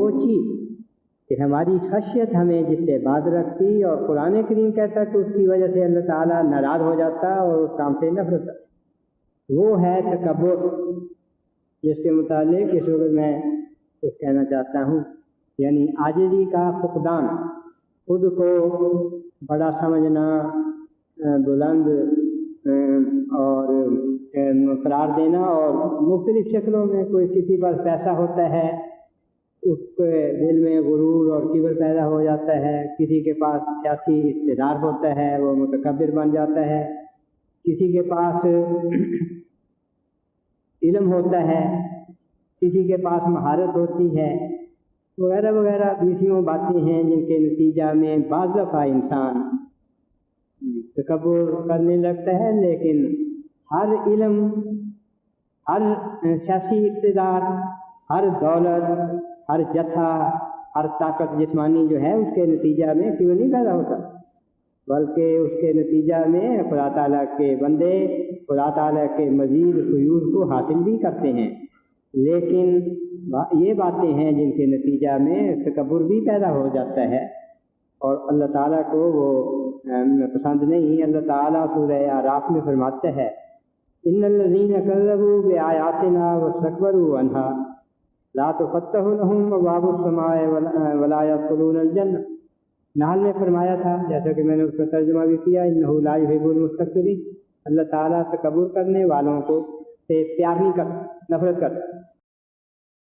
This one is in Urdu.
وہ چیز کہ ہماری خشیت ہمیں جس سے باز رکھتی، اور قرآن کریم کہتا ہے کہ اس کی وجہ سے اللہ تعالیٰ ناراض ہو جاتا اور اس کام سے نفرت کرتا، وہ ہے تکبر، جس کے متعلق اس وقت میں کچھ کہنا چاہتا ہوں، یعنی عاجزی کا فقدان، خود کو بڑا سمجھنا، بلند اور قرار دینا، اور مختلف شکلوں میں کوئی کسی پر پیسہ ہوتا ہے اس کے دل میں غرور اور کبر پیدا ہو جاتا ہے، کسی کے پاس سیاسی اقتدار ہوتا ہے وہ متکبر بن جاتا ہے، کسی کے پاس علم ہوتا ہے، کسی کے پاس مہارت ہوتی ہے، وغیرہ وغیرہ بیسیوں باتیں ہیں جن کے نتیجہ میں بعض دفعہ انسان تکبر کرنے لگتا ہے، لیکن ہر علم، ہر سیاسی اقتدار، ہر دولت، ہر جتھا، ہر طاقت جسمانی جو ہے اس کے نتیجہ میں کیوں نہیں پیدا ہوتا، بلکہ اس کے نتیجہ میں خدا تعالیٰ کے بندے خدا تعالیٰ کے مزید فیوض کو حاصل بھی کرتے ہیں، لیکن یہ باتیں ہیں جن کے نتیجہ میں تکبر بھی پیدا ہو جاتا ہے، اور اللہ تعالیٰ کو وہ پسند نہیں۔ اللہ تعالیٰ سورہ اعراف میں فرماتے ہیں ان الذین کذبوا بآیاتنا واستکبروا عنہا لا تفتح لهم ابواب السماء ولا يدخلون الجنہ۔ نحل میں فرمایا تھا، جیسا کہ میں نے اس کا ترجمہ بھی کیا، انہ لا یحب المستکبرین، اللہ تعالیٰ تکبر کرنے والوں کو سے پیار نہیں کرتا، نفرت کرتا۔